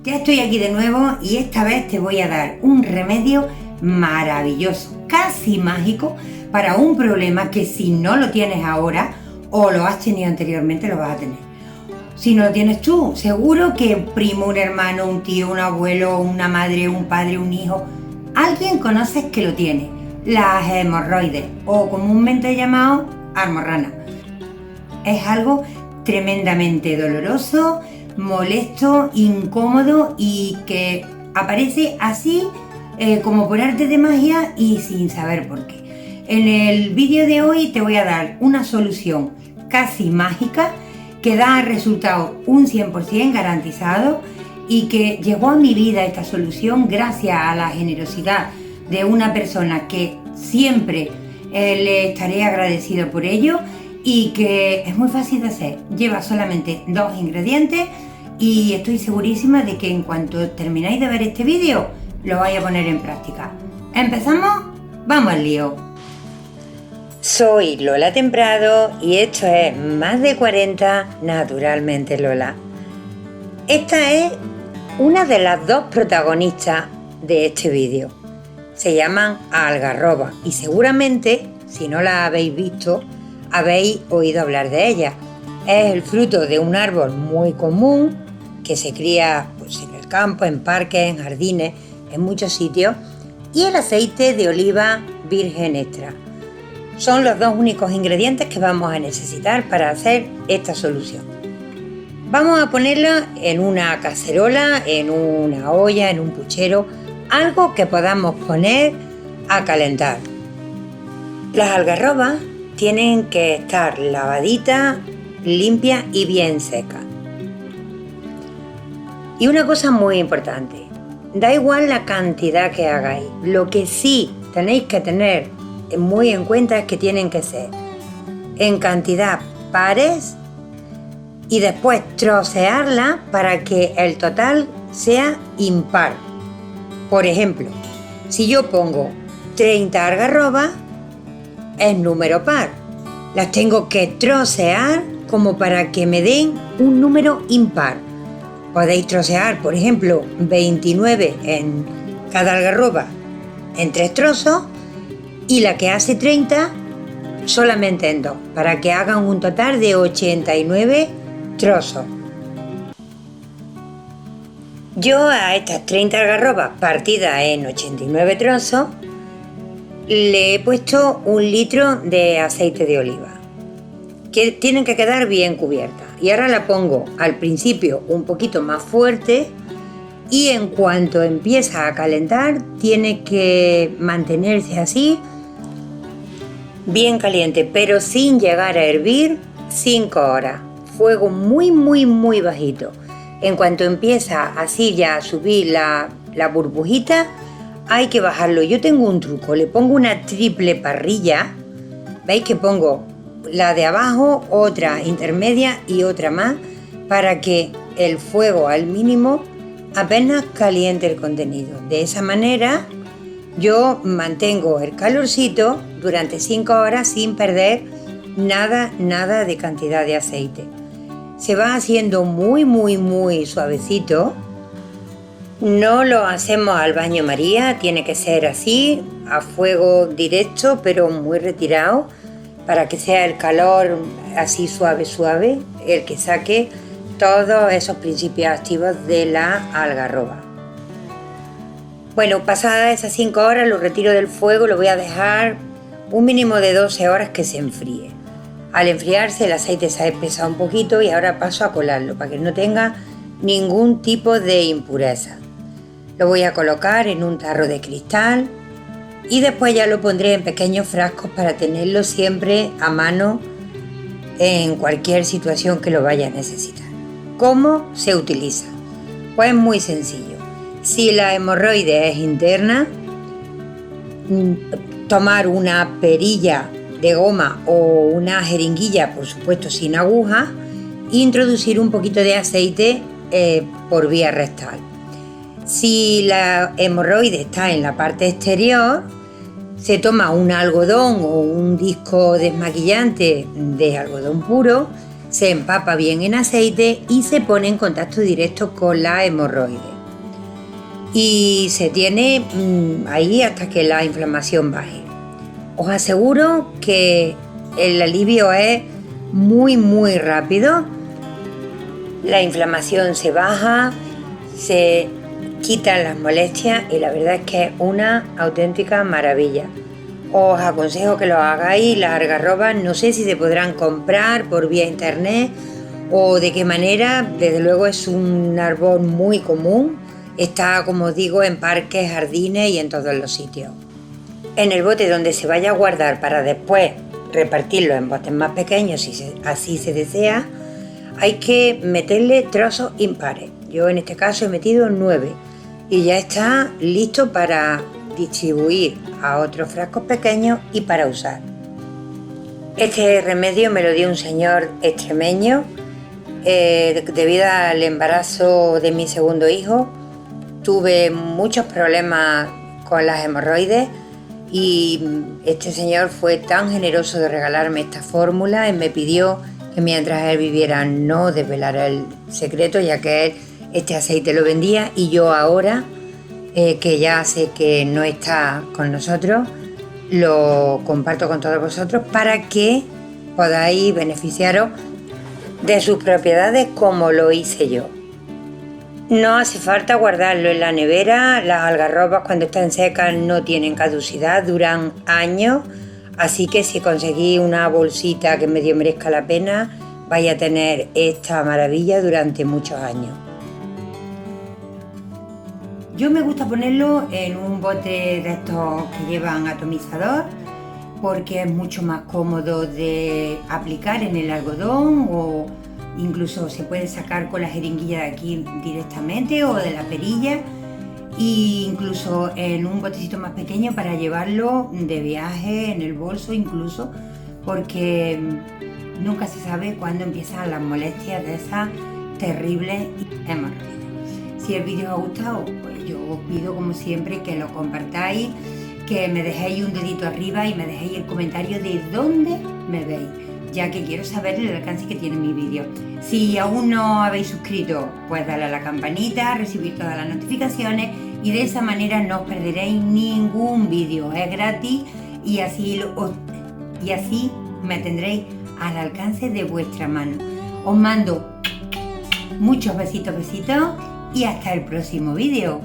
Ya estoy aquí de nuevo y esta vez te voy a dar un remedio maravilloso, casi mágico, para un problema que si no lo tienes ahora o lo has tenido anteriormente lo vas a tener. Si no lo tienes tú, seguro que un primo, un hermano, un tío, un abuelo, una madre, un padre, un hijo, alguien conoces que lo tiene. Las hemorroides, o comúnmente llamado almorrana. Es algo tremendamente doloroso, molesto, incómodo y que aparece así como por arte de magia y sin saber por qué. En el vídeo de hoy te voy a dar una solución casi mágica que da resultado un 100% garantizado y que llegó a mi vida esta solución gracias a la generosidad de una persona que siempre le estaré agradecido por ello y que es muy fácil de hacer. Lleva solamente 2 ingredientes y estoy segurísima de que en cuanto termináis de ver este vídeo lo vais a poner en práctica. ¿Empezamos? ¡Vamos al lío! Soy Lola Temprado y esto es Más de 40 Naturalmente Lola. Esta es una de las 2 protagonistas de este vídeo. Se llaman algarrobas y seguramente, si no las habéis visto, habéis oído hablar de ellas. Es el fruto de un árbol muy común que se cría pues, en el campo, en parques, en jardines, en muchos sitios, y el aceite de oliva virgen extra. Son los 2 únicos ingredientes que vamos a necesitar para hacer esta solución. Vamos a ponerla en una cacerola, en una olla, en un puchero, algo que podamos poner a calentar. Las algarrobas tienen que estar lavaditas, limpias y bien secas. Y una cosa muy importante, da igual la cantidad que hagáis, lo que sí tenéis que tener muy en cuenta es que tienen que ser en cantidad pares y después trocearla para que el total sea impar. Por ejemplo, si yo pongo 30 algarrobas, es número par. Las tengo que trocear como para que me den un número impar. Podéis trocear, por ejemplo, 29 en cada algarroba en 3 trozos y la que hace 30 solamente en 2, para que hagan un total de 89 trozos. Yo a estas 30 algarrobas partidas en 89 trozos le he puesto 1 litro de aceite de oliva, que tienen que quedar bien cubiertas. Y ahora la pongo al principio un poquito más fuerte y en cuanto empieza a calentar tiene que mantenerse así, bien caliente, pero sin llegar a hervir, 5 horas. Fuego muy bajito. En cuanto empieza así ya a subir la burbujita, hay que bajarlo. Yo tengo un truco, le pongo una triple parrilla. ¿Veis que pongo la de abajo, otra intermedia y otra más, para que el fuego al mínimo apenas caliente el contenido? De esa manera yo mantengo el calorcito durante 5 horas sin perder nada de cantidad de aceite. Se va haciendo muy suavecito. No lo hacemos al baño María, tiene que ser así, a fuego directo, pero muy retirado, para que sea el calor así suave, el que saque todos esos principios activos de la algarroba. Bueno, pasadas esas 5 horas lo retiro del fuego, lo voy a dejar un mínimo de 12 horas que se enfríe. Al enfriarse el aceite se ha espesado un poquito y ahora paso a colarlo para que no tenga ningún tipo de impureza. Lo voy a colocar en un tarro de cristal y después ya lo pondré en pequeños frascos para tenerlo siempre a mano en cualquier situación que lo vaya a necesitar. ¿Cómo se utiliza? Pues muy sencillo. Si la hemorroide es interna, tomar una perilla de goma o una jeringuilla, por supuesto sin aguja, e introducir un poquito de aceite por vía rectal. Si la hemorroide está en la parte exterior, se toma un algodón o un disco desmaquillante de algodón puro, se empapa bien en aceite y se pone en contacto directo con la hemorroide. y se tiene ahí hasta que la inflamación baje. Os aseguro que el alivio es muy rápido. La inflamación se baja, se quitan las molestias y la verdad es que es una auténtica maravilla. Os aconsejo que lo hagáis. Las algarrobas no sé si se podrán comprar por vía internet o de qué manera. Desde luego es un árbol muy común. Está, como os digo, en parques, jardines y en todos los sitios. En el bote donde se vaya a guardar para después repartirlo en botes más pequeños, si así se desea, hay que meterle trozos impares. Yo en este caso he metido 9 y ya está listo para distribuir a otros frascos pequeños y para usar. Este remedio me lo dio un señor extremeño debido al embarazo de mi segundo hijo. Tuve muchos problemas con las hemorroides y este señor fue tan generoso de regalarme esta fórmula y me pidió que mientras él viviera no desvelara el secreto, ya que él este aceite lo vendía y yo ahora, que ya sé que no está con nosotros, lo comparto con todos vosotros para que podáis beneficiaros de sus propiedades como lo hice yo. No hace falta guardarlo en la nevera. Las algarrobas cuando están secas no tienen caducidad, duran años, así que si conseguís una bolsita que medio merezca la pena, vais a tener esta maravilla durante muchos años. Yo me gusta ponerlo en un bote de estos que llevan atomizador porque es mucho más cómodo de aplicar en el algodón o incluso se puede sacar con la jeringuilla de aquí directamente o de la perilla, e incluso en un botecito más pequeño para llevarlo de viaje, en el bolso incluso, porque nunca se sabe cuándo empiezan las molestias de esas terribles hemorroides. Si el vídeo os ha gustado, pues yo os pido como siempre que lo compartáis, que me dejéis un dedito arriba y me dejéis el comentario de dónde me veis, ya que quiero saber el alcance que tiene mi vídeo. Si aún no habéis suscrito, pues dale a la campanita, recibir todas las notificaciones y de esa manera no os perderéis ningún vídeo. Es gratis y así me tendréis al alcance de vuestra mano. Os mando muchos besitos y hasta el próximo vídeo.